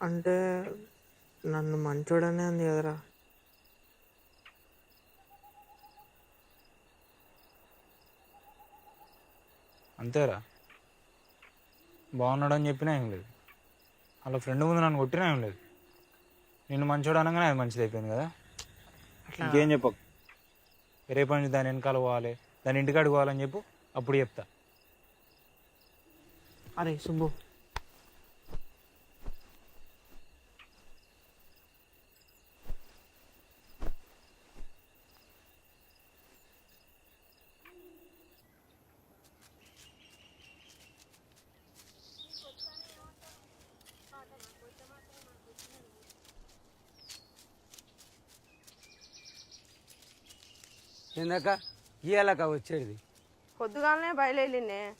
అంటే నన్ను మంచోడనే అంది కదరా. అంతేరా, బాగున్నాడు అని చెప్పినా ఏం లేదు, వాళ్ళ ఫ్రెండ్ ముందు నన్ను కొట్టినా ఏం లేదు. నిన్ను మంచోడు అనగానే అది మంచిది అయిపోయింది కదా. అట్లా ఇంకేం చెప్పకు. రేపటి నుంచి దాని వెనకాల పోవాలి, దాని ఇంటికాడికి పోవాలని చెప్పు, అప్పుడు చెప్తా. అరే సుబ్బు, ఏందాక ఇయ్యాలక వచ్చేది? పొద్దుగాలనే బయలుదేరినే